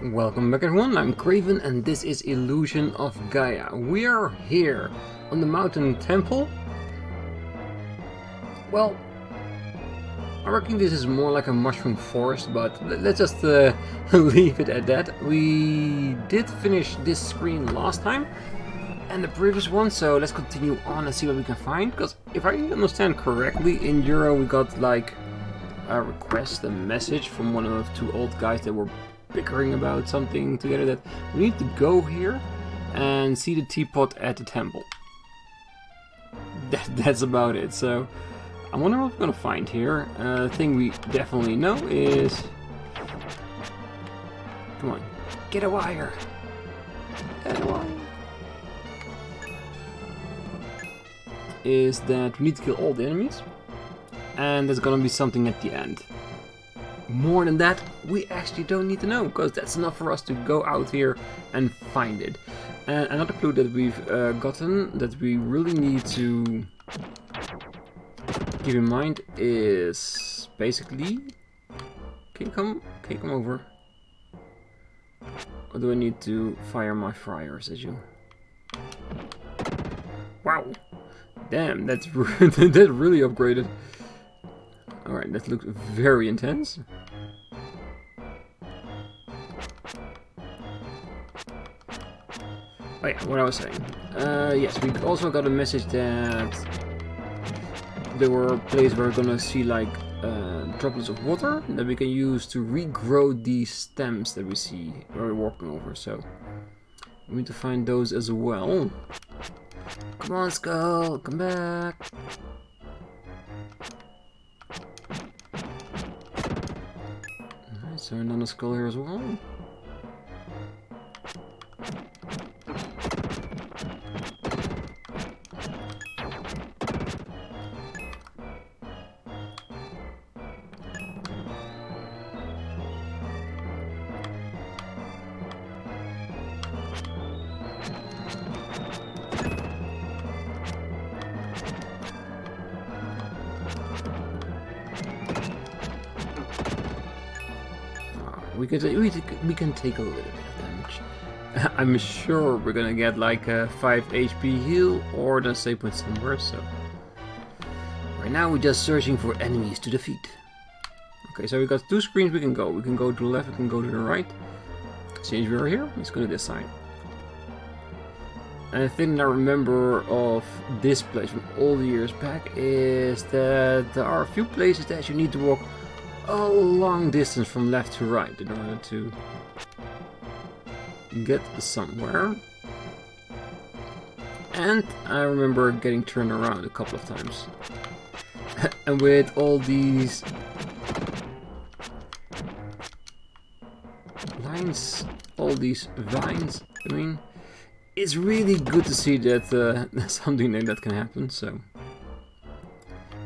Welcome back everyone, I'm Craven and this is Illusion of Gaia. We are here on the mountain temple. Well, I reckon this is more like a mushroom forest, but let's just leave it at that. We did finish this screen last time and the previous one, so let's continue on and see what we can find. Because if I understand correctly, in Euro we got like a request, a message from one of the two old guys that were bickering about something together, that we need to go here and see the teapot at the temple. That's about it. So I wonder what we're gonna find here. The thing we definitely know is, come on, get a wire. Get a wire. Is that we need to kill all the enemies, and there's gonna be something at the end. More than that, we actually don't need to know, because that's enough for us to go out here and find it. And another clue that we've gotten that we really need to keep in mind is basically, can you come over? Or do I need to fire my fryers at you? Wow, damn, that's that really upgraded. Alright, that looks very intense. Oh yeah, what I was saying. Yes, we also got a message that there were places where we're gonna see like droplets of water that we can use to regrow these stems that we see where we're walking over. So we need to find those as well. Come on, Skull, come back. Is there another skull here as well? We can take a little bit of damage. I'm sure we're gonna get like a 5 HP heal or the save point somewhere, so right now we're just searching for enemies to defeat. Okay, so we got two screens we can go. We can go to the left, we can go to the right. Since we're here, let's go to this side. And the thing that I remember of this place from all the years back is that there are a few places that you need to walk a long distance from left to right in order to get somewhere. And I remember getting turned around a couple of times. And with all these lines, all these vines, I mean, it's really good to see that something like that can happen. So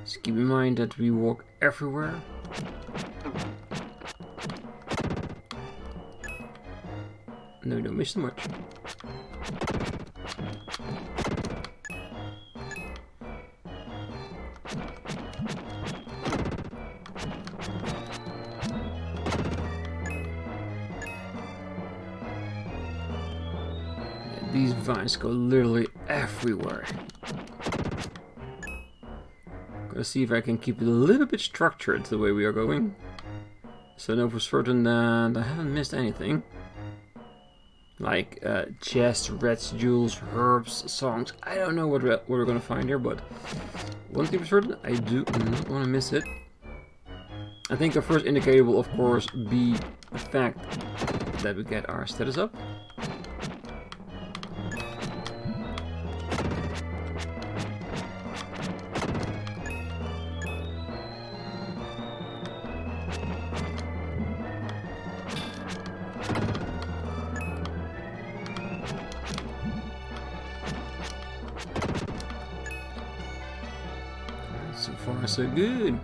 just keep in mind that we walk everywhere. No, we don't miss too much. Yeah, these vines go literally everywhere. Gotta see if I can keep it a little bit structured the way we are going, so I know for certain that I haven't missed anything. Like chests, reds, jewels, herbs, songs. I don't know what we're gonna find here, but one thing for certain, I do not want to miss it. I think the first indicator will of course be the fact that we get our status up. So far, so good.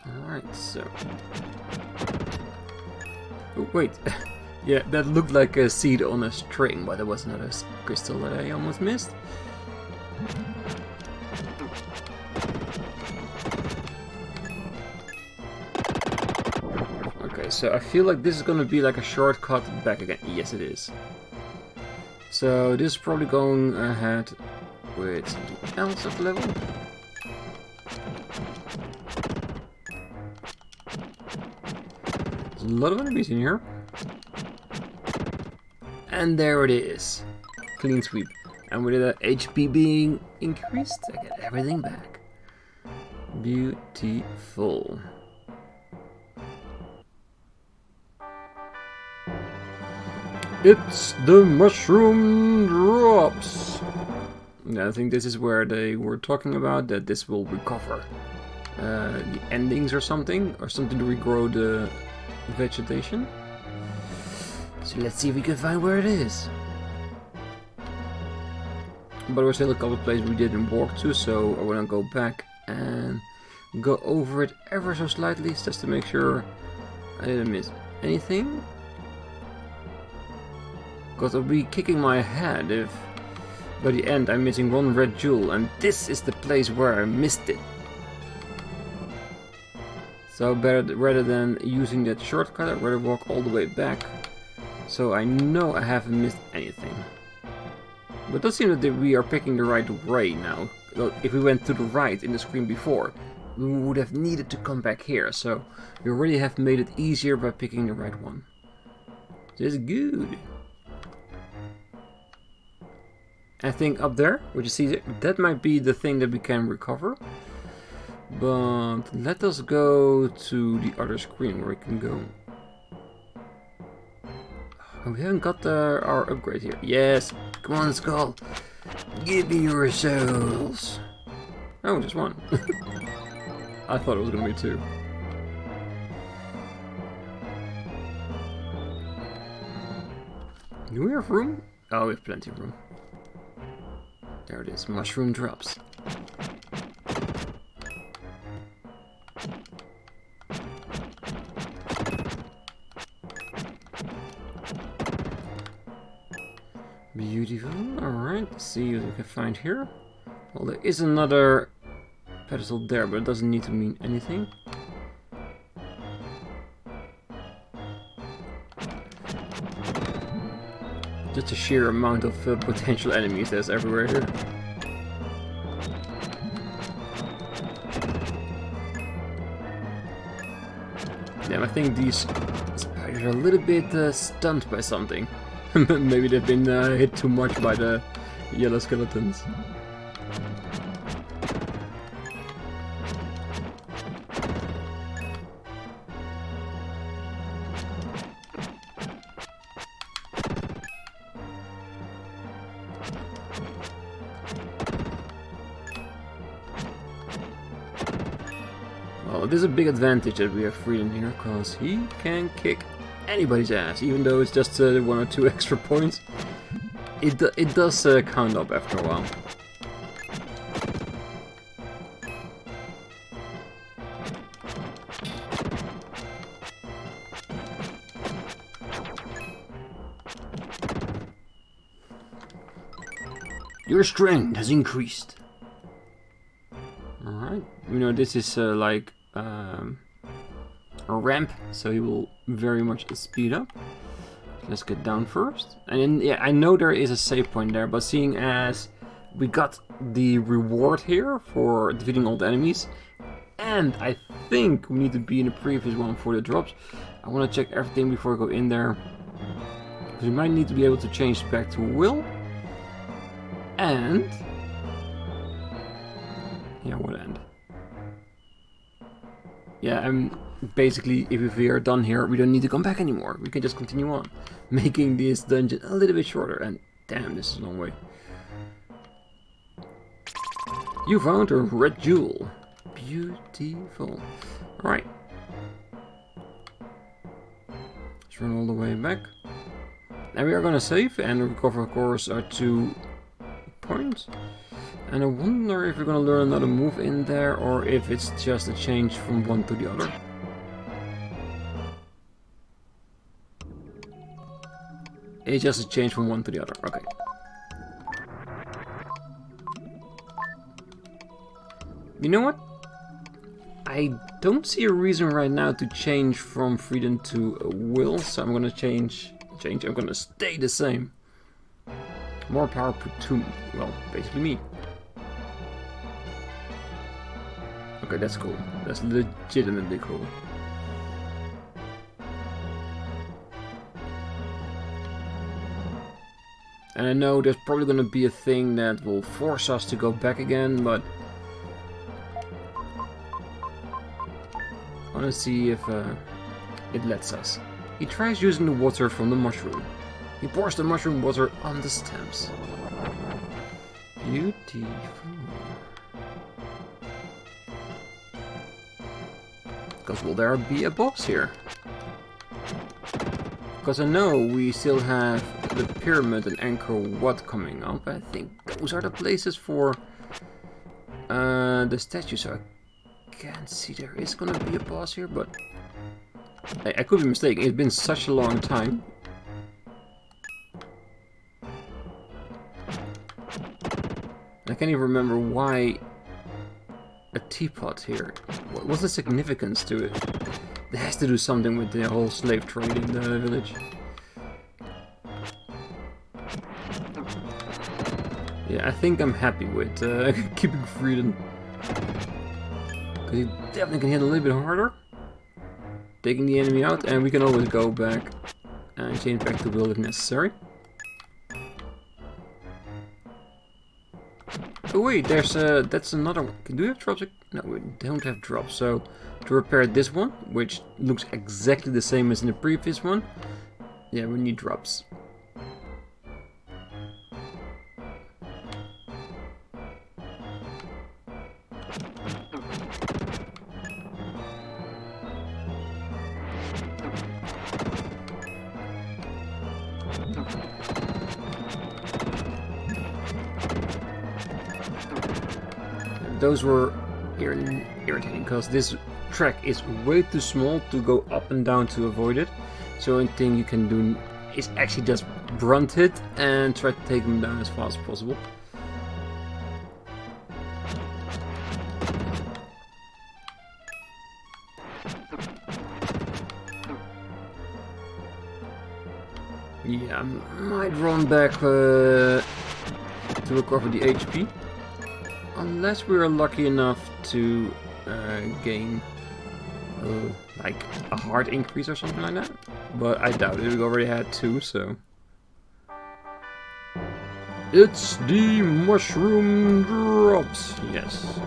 Alright, so. Oh, wait. Yeah, that looked like a seed on a string, but there was another crystal that I almost missed. Okay, so I feel like this is gonna be like a shortcut back again. Yes, it is. So this is probably going ahead with something else at the level. There's a lot of enemies in here. And there it is. Clean sweep. And with the HP being increased, I get everything back. Beautiful. It's the mushroom drops. Yeah, I think this is where they were talking about that this will recover the endings or something to regrow the vegetation. So let's see if we can find where it is. But there were still a couple of places we didn't walk to, so I want to go back and go over it ever so slightly just to make sure I didn't miss anything. Because I'll be kicking my head if by the end I'm missing one red jewel, and this is the place where I missed it. So rather than using that shortcut, I'd rather walk all the way back, so I know I haven't missed anything. But it does seem that we are picking the right way now. If we went to the right in the screen before, we would have needed to come back here, so we already have made it easier by picking the right one. This is good. I think up there, what you see, that might be the thing that we can recover. But let us go to the other screen where we can go. Oh, we haven't got our upgrade here. Yes, come on, Skull. Give me your souls. Oh, just one. I thought it was gonna be two. Do we have room? Oh, we have plenty of room. There it is, mushroom drops. Beautiful. Alright, let's see what we can find here. Well, there is another pedestal there, but it doesn't need to mean anything. Just the sheer amount of potential enemies there's everywhere here. Damn, I think these spiders are a little bit stunned by something. Maybe they've been hit too much by the yellow skeletons. Well, it is a big advantage that we have Freedom here, because he can kick anybody's ass, even though it's just 1 or 2 extra points. It does count up after a while. Your strength has increased. Alright, you know this is like a ramp, so he will very much speed up. Let's get down first. And then, yeah, I know there is a save point there, but seeing as we got the reward here for defeating all the enemies, and I think we need to be in the previous one for the drops, I want to check everything before I go in there. Because we might need to be able to change back to Will. And... yeah, what end? Yeah, I'm basically, if we are done here, we don't need to come back anymore. We can just continue on, making this dungeon a little bit shorter. And damn, this is a long way. You found a red jewel. Beautiful. Alright. Let's run all the way back. And we are gonna save and recover, of course, our 2 points. And I wonder if we're gonna learn another move in there, or if it's just a change from one to the other. It's just a change from one to the other, okay. You know what? I don't see a reason right now to change from freedom to will, so I'm gonna change. I'm gonna stay the same. More power to, well, basically me. Okay, that's cool. That's legitimately cool. And I know there's probably gonna be a thing that will force us to go back again, but I wanna see if it lets us. He tries using the water from the mushroom. He pours the mushroom water on the stems. Beautiful. Because will there be a boss here? Because I know we still have the pyramid and Angkor Wat coming up. I think those are the places for the statue, so I can't see there is gonna be a boss here, but I could be mistaken. It's been such a long time. I can't even remember why a teapot here. What's the significance to it? It has to do something with the whole slave trade in the village. Yeah, I think I'm happy with keeping freedom. Because he definitely can hit a little bit harder. Taking the enemy out, and we can always go back and change back to will if necessary. Oh wait, there's that's another one. Do we have drops? No, we don't have drops. So to repair this one, which looks exactly the same as in the previous one, yeah, we need drops. Those were irritating because this track is way too small to go up and down to avoid it. So the only thing you can do is actually just brunt it and try to take them down as fast as possible. Yeah, I might run back to recover the HP. Unless we're lucky enough to gain like a heart increase or something like that. But I doubt it, we already had 2, so... It's the mushroom drops! Yes.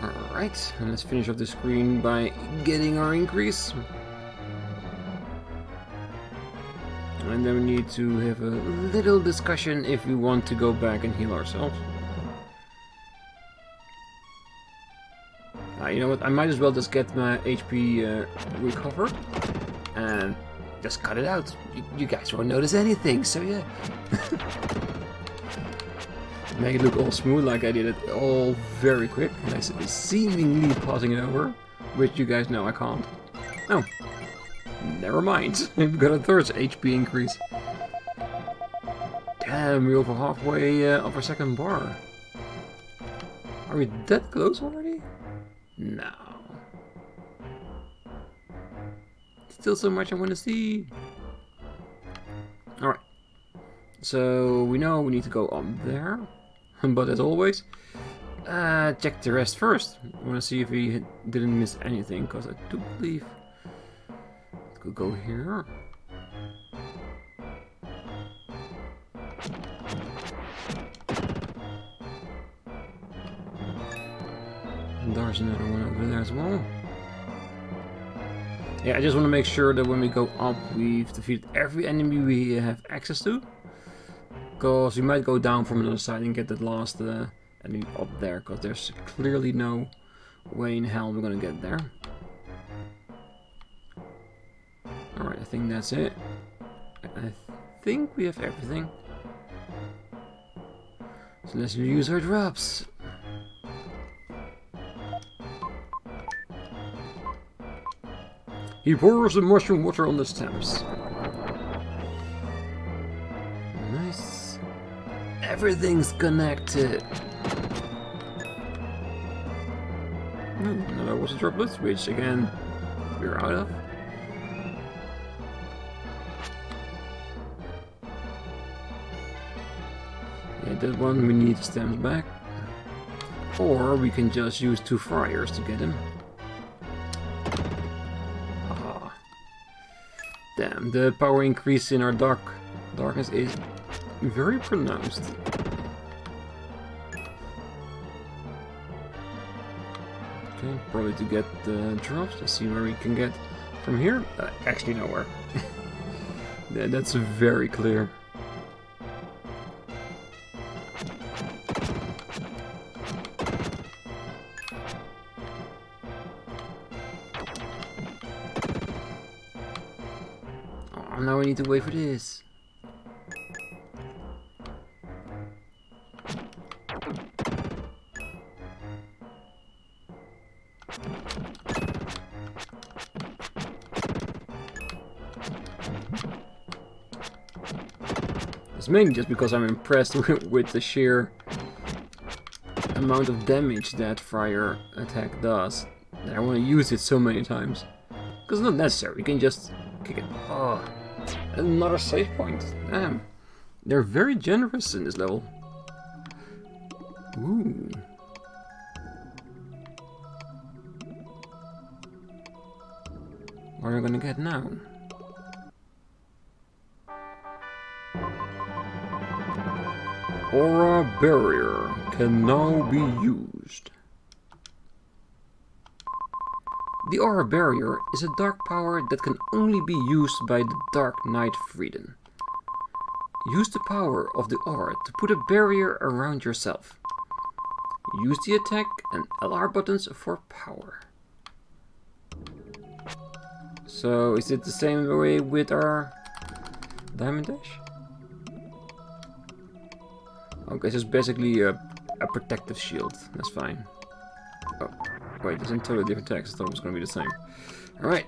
Alright, and let's finish off the screen by getting our increase. And then we need to have a little discussion if we want to go back and heal ourselves. You know what, I might as well just get my HP recovered and just cut it out. You guys won't notice anything, so yeah. Make it look all smooth like I did it all very quick. And I seemingly pausing it over, which you guys know I can't. Oh. Never mind, we've got a third HP increase. Damn, we're over halfway of our second bar. Are we that close already? No. Still so much I want to see. Alright. So we know we need to go up there. But as always, check the rest first. I want to see if we didn't miss anything, because I do believe... Could go here. And there's another one over there as well. Yeah, I just want to make sure that when we go up, we've defeated every enemy we have access to. Because we might go down from another side and get that last enemy up there. Because there's clearly no way in hell we're going to get there. Alright, I think that's it. I think we have everything. So let's use our drops. He pours the mushroom water on the stems. Nice. Everything's connected. Another water droplet, which again we're out of. Yeah, that one we need stems back. Or we can just use 2 fryers to get him. Ah. Damn, the power increase in our darkness is very pronounced. Okay, probably to get the drops. Let's see where we can get from here. Actually nowhere. That's very clear. Now I need to wait for this. It's mainly just because I'm impressed with the sheer amount of damage that fire attack does, that I want to use it so many times. Because it's not necessary, you can just kick it. Oh. Another save point. Damn. They're very generous in this level. Ooh. What are we gonna get now? Aura Barrier can now be used. The Aura Barrier is a dark power that can only be used by the Dark Knight Freedom. Use the power of the aura to put a barrier around yourself. Use the attack and LR buttons for power. So, is it the same way with our Diamond Dash? Okay, so it's basically a protective shield. That's fine. Oh. Wait, there's entirely different text. I thought it was going to be the same. Alright.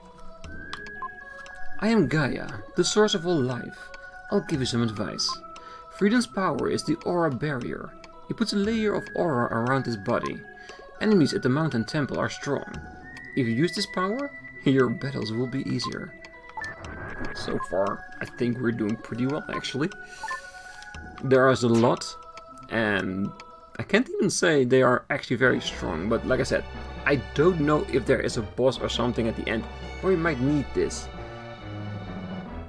I am Gaia, the source of all life. I'll give you some advice. Freedom's power is the Aura Barrier. He puts a layer of aura around his body. Enemies at the mountain temple are strong. If you use this power, your battles will be easier. So far, I think we're doing pretty well, actually. There is a lot, and I can't even say they are actually very strong, but like I said, I don't know if there is a boss or something at the end where we might need this.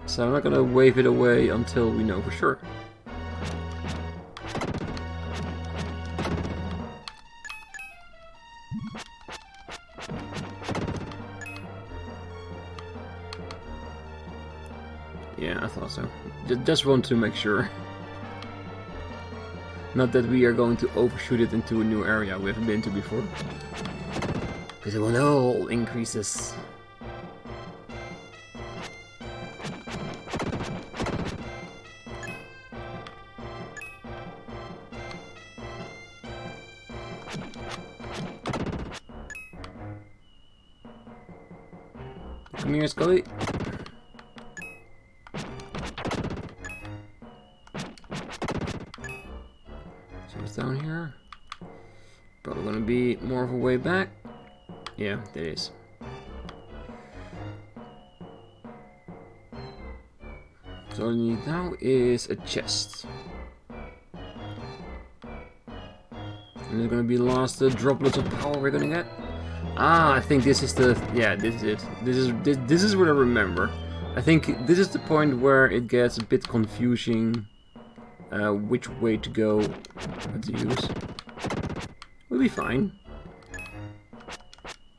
So I'm not gonna wave it away until we know for sure. Yeah, I thought so. Just want to make sure. Not that we are going to overshoot it into a new area we haven't been to before. Because it will all increases. Come here, Scully. So it's down here. Probably gonna be more of a way back. Yeah, it is. So all we need now is a chest. And there's gonna be the last droplets of power we're gonna get. Ah, I think this is the... yeah, this is it. This is what I remember. I think this is the point where it gets a bit confusing which way to go, what to use. We'll be fine.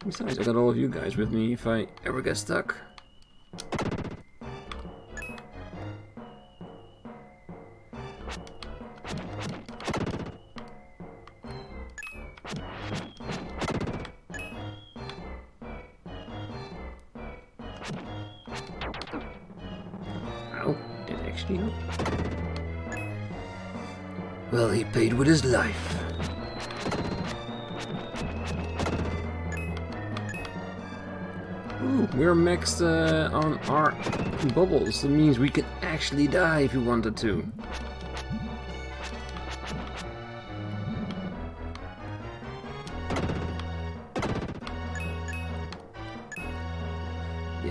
Besides, I got all of you guys with me if I ever get stuck. Ow, did it actually help? Well, he paid with his life. Ooh, we're maxed on our bubbles. That means we can actually die if we wanted to.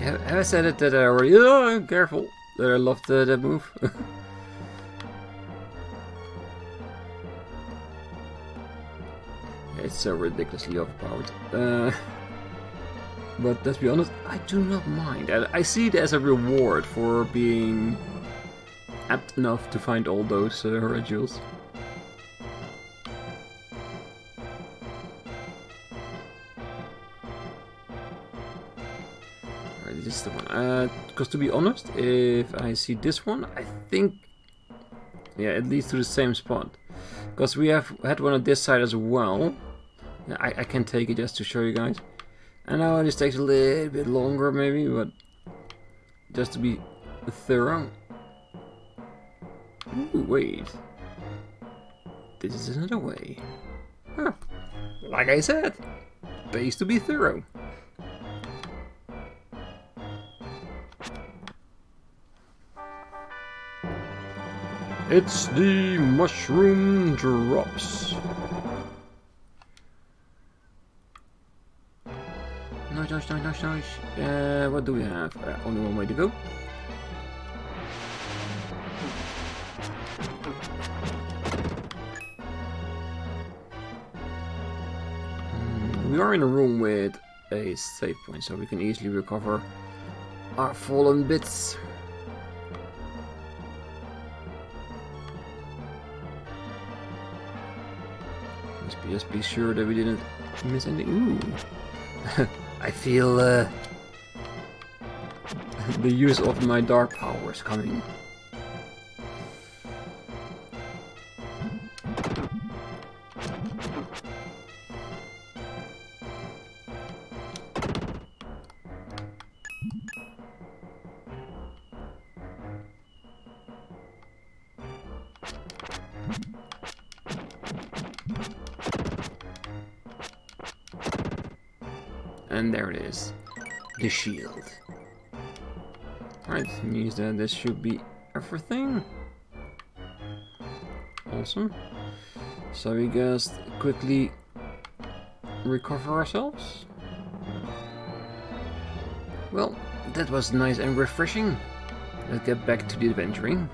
Have I said it that I already... Oh, careful. That I loved that move. It's so ridiculously overpowered. But let's be honest, I do not mind. I see it as a reward for being apt enough to find all those jewels. Alright, this is the one. Because to be honest, if I see this one, I think... Yeah, it leads to the same spot. Because we have had one on this side as well. Yeah, I can take it just to show you guys. I know this takes a little bit longer maybe, but just to be thorough. Ooh, wait. This is another way. Huh. Like I said, pays to be thorough. It's the mushroom drops. Nice. What do we have? Only one way to go. We are in a room with a save point, so we can easily recover our fallen bits. Let's just be sure that we didn't miss anything. Ooh. I feel the use of my dark powers coming. And there it is, the shield. Alright, means that this should be everything. Awesome. So we just quickly recover ourselves. Well, that was nice and refreshing. Let's get back to the adventuring.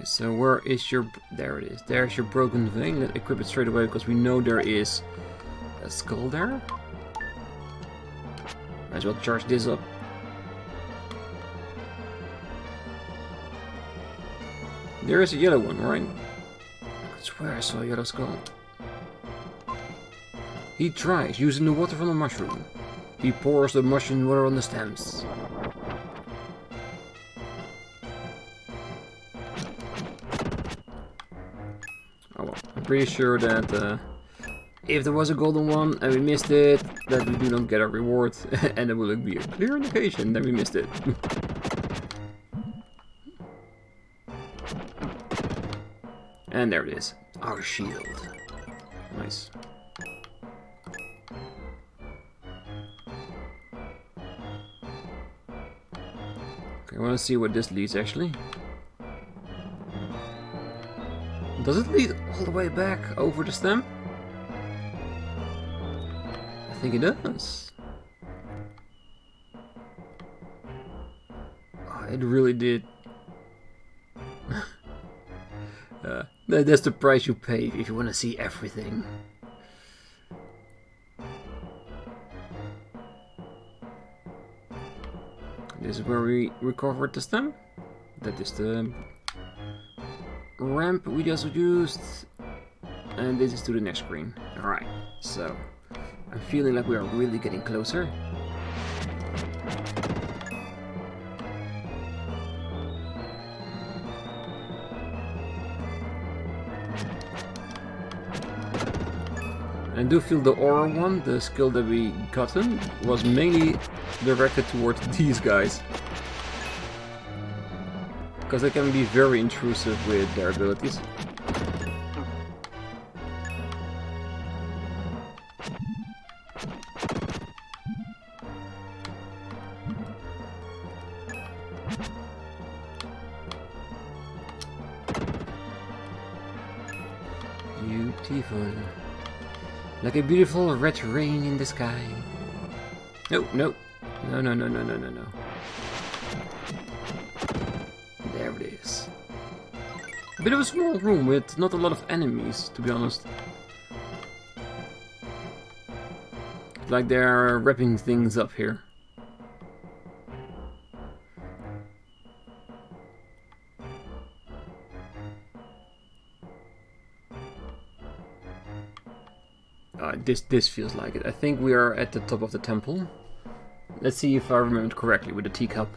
So where is your... There it is. There's your broken vein. Let's equip it straight away because we know there is a skull there. Might as well charge this up. There is a yellow one, right? I swear I saw a yellow skull. He tries using the water from the mushroom. He pours the mushroom water on the stems. Pretty sure that if there was a golden one and we missed it, that we do not get a reward, and it will be a clear indication that we missed it. And there it is, our shield. Nice. Okay, I want to see what this leads actually. Does it lead all the way back over the stem? I think it does. Oh, it really did. That's the price you pay if you want to see everything. This is where we recovered the stem. That is the ramp we just used, and this is to the next screen. Alright, so I'm feeling like we are really getting closer. I do feel the aura one, the skill that we gotten, was mainly directed towards these guys. Because they can be very intrusive with their abilities. You beautiful. Like a beautiful red rain in the sky. No, no. No, no, no, no, no, no, no. There it is. A bit of a small room with not a lot of enemies, to be honest. Like they're wrapping things up here. This feels like it. I think we are at the top of the temple. Let's see if I remembered correctly with the teacup.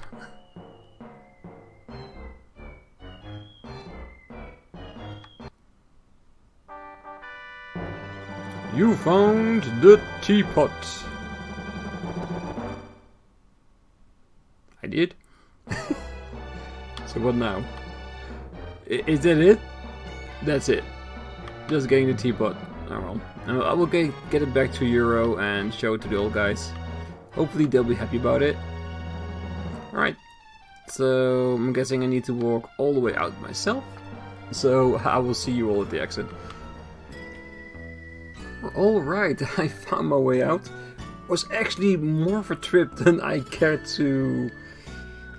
You found the teapot. I did. So what now? Is that it? That's it. Just getting the teapot. Oh well. I will get it back to Euro and show it to the old guys. Hopefully they'll be happy about it. Alright. So I'm guessing I need to walk all the way out myself. So I will see you all at the exit. Alright, I found my way out. It was actually more of a trip than I cared to,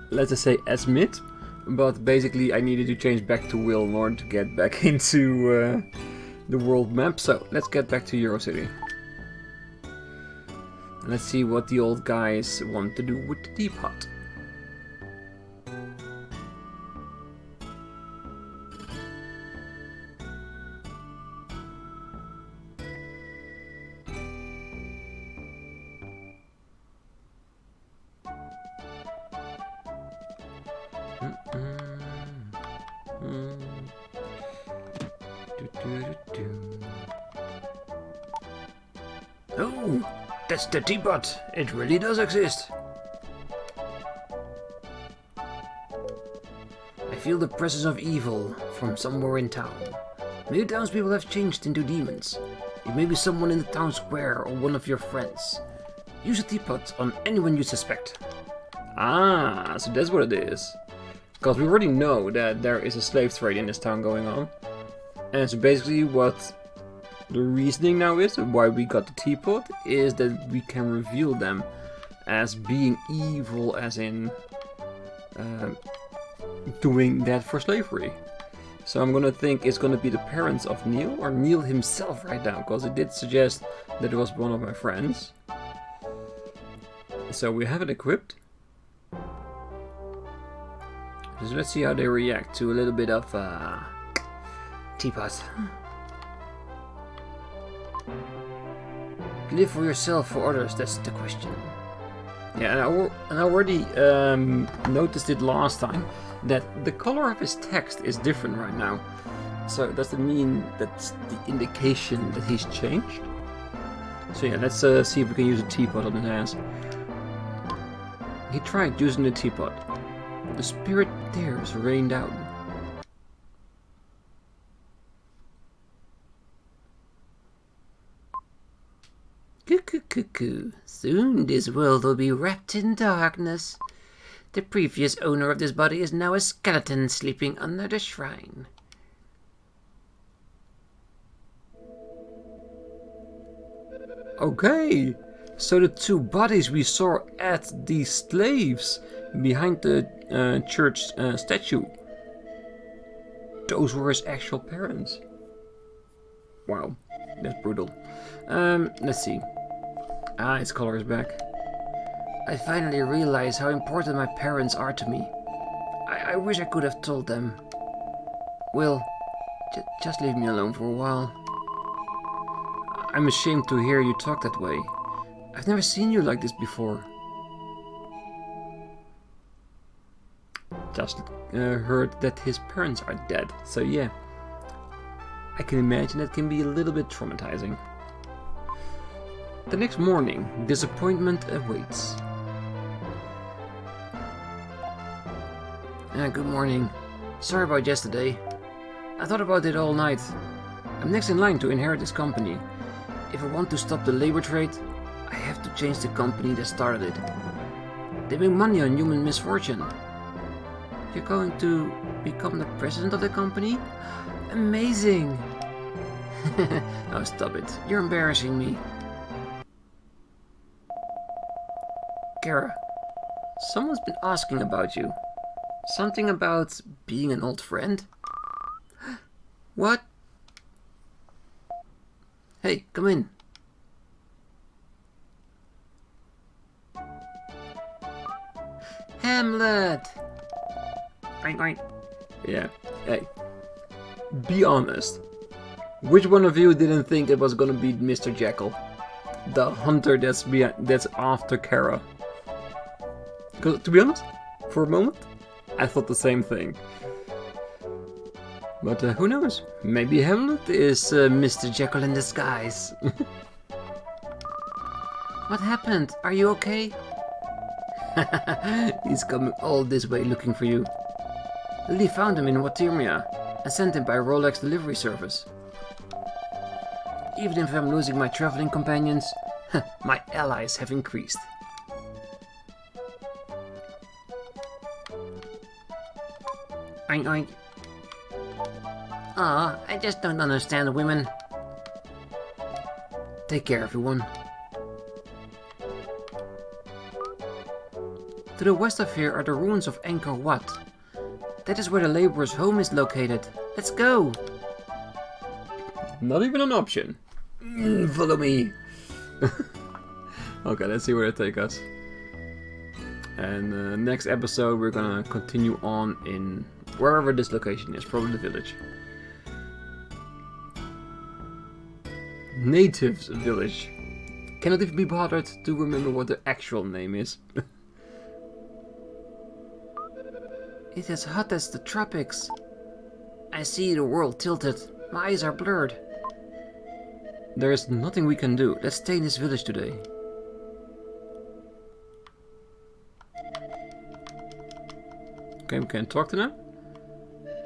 let's just say, admit. But basically I needed to change back to Will in order to get back into the world map. So let's get back to Euro City. Let's see what the old guys want to do with the teapot. Oh, that's the teapot. It really does exist. I feel the presence of evil from somewhere in town. Maybe townspeople have changed into demons. It may be someone in the town square or one of your friends. Use a teapot on anyone you suspect. Ah, so that's what it is. Because we already know that there is a slave trade in this town going on. And so basically what the reasoning now is, why we got the teapot, is that we can reveal them as being evil, as in doing that for slavery. So I'm gonna think it's gonna be the parents of Neil, or Neil himself right now, because it did suggest that it was one of my friends. So we have it equipped. So let's see how they react to a little bit of teapot. Live for yourself, for others, that's the question. Yeah, and I already noticed it last time, that the color of his text is different right now. So does it mean that's the indication that he's changed? So yeah, let's see if we can use a teapot on his ass. He tried using the teapot. The spirit tears rained out. Cuckoo. Soon this world will be wrapped in darkness. The previous owner of this body is now a skeleton sleeping under the shrine. Okay, so the two bodies we saw at the slaves behind the church statue, those were his actual parents. Wow, that's brutal. Let's see. Ah, his color is back. I finally realize how important my parents are to me. I wish I could have told them. Will, just leave me alone for a while. I'm ashamed to hear you talk that way. I've never seen you like this before. Just heard that his parents are dead, so yeah. I can imagine that can be a little bit traumatizing. The next morning, disappointment awaits. Good morning. Sorry about yesterday. I thought about it all night. I'm next in line to inherit this company. If I want to stop the labor trade, I have to change the company that started it. They make money on human misfortune. You're going to become the president of the company? Amazing! Oh, stop it. You're embarrassing me. Kara, someone's been asking about you. Something about being an old friend? What? Hey, come in. Hamlet! Oink, oink. Yeah, hey. Be honest. Which one of you didn't think it was gonna be Mr. Jekyll? The hunter that's after Kara. 'Cause, to be honest, for a moment, I thought the same thing. But who knows? Maybe Hamlet is Mr. Jekyll in disguise. What happened? Are you okay? He's coming all this way looking for you. Lily found him in Watermia and sent him by Rolex delivery service. Even if I'm losing my traveling companions, my allies have increased. Oink oink. Aw, I just don't understand women. Take care, everyone. To the west of here are the ruins of Angkor Wat. That is where the laborer's home is located. Let's go! Not even an option. Follow me! Okay, let's see where it takes us. And next episode we're gonna continue on in wherever this location is, probably the village. Natives village. Cannot even be bothered to remember what the actual name is. It is hot as the tropics. I see the world tilted. My eyes are blurred. There is nothing we can do. Let's stay in this village today. Okay, we can talk to them.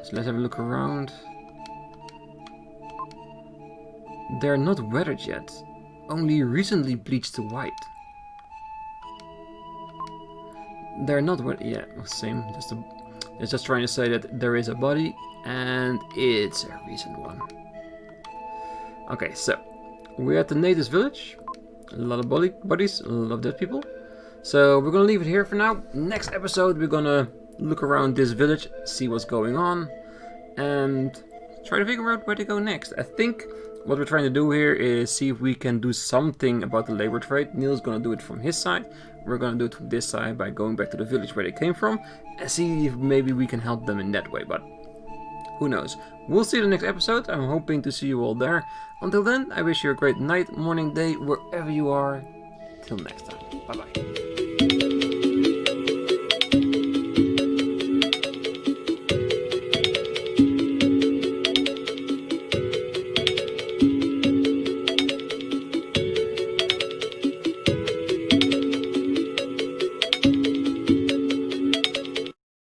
So let's have a look around. They're not weathered yet. Only recently bleached to white. They're not weathered. Yeah, same. It's just trying to say that there is a body and it's a recent one. Okay, so we're at the natives village. A lot of bodies, a lot of dead people. So we're gonna leave it here for now. Next episode we're gonna look around this village, see what's going on, and try to figure out where to go next. I think what we're trying to do here is see if we can do something about the labor trade. Neil's gonna do it from his side. We're gonna do it from this side by going back to the village where they came from and see if maybe we can help them in that way, but who knows. We'll see you in the next episode. I'm hoping to see you all there. Until then, I wish you a great night, morning, day, wherever you are. Till next time. Bye bye.